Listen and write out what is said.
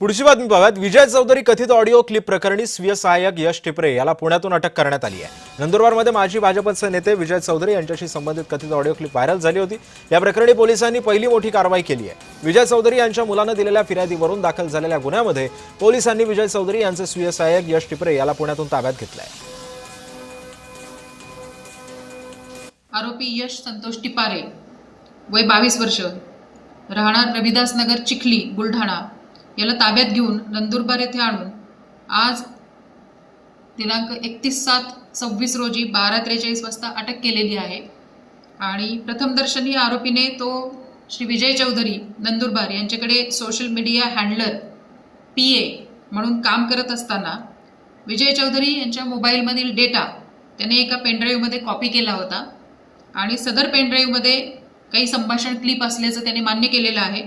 पुढची बातमी बघत विजय चौधरी कथित ऑडिओ क्लिप प्रकरणी स्वीय सहाय्यक यश टिपरे याला पुण्यातून अटक करण्यात आली आहे। नंदुरबारमध्ये माजी भाजपचे नेते विजय चौधरी यांच्याशी संबंधित कथित ऑडिओ क्लिप व्हायरल झाली होती। या प्रकरणी पोलिसांनी पहिली मोठी कारवाई केली आहे। विजय चौधरी यांच्या मुलाने दिलेल्या फिर्यादीवरून दाखल झालेल्या गुन्ह्यामध्ये पोलिसांनी विजय चौधरी यांचे स्वीय सहाय्यक यश टिपरे याला पुण्यातून ताब्यात घेतले आहे। आरोपी यश संतोष टिपारे वय 22 वर्ष राहणार रविदास नगर चिखली बुलढाणा याला ताब्यात घेऊन नंदुरबार येथे आणून आज दिनांक 31/7/26 रोजी 12:43 वाजता अटक केलेली आहे। आणि प्रथमदर्शनी आरोपीने तो श्री विजय चौधरी नंदुरबार यांच्याकडे सोशल मीडिया हँडलर PA म्हणून काम करत असताना विजय चौधरी यांच्या मोबाईलमधील डेटा त्याने एका पेनड्राईव्हमध्ये कॉपी केला होता आणि सदर पेनड्राईव्हमध्ये काही संभाषण क्लिप असल्याचं त्याने मान्य केलेलं आहे।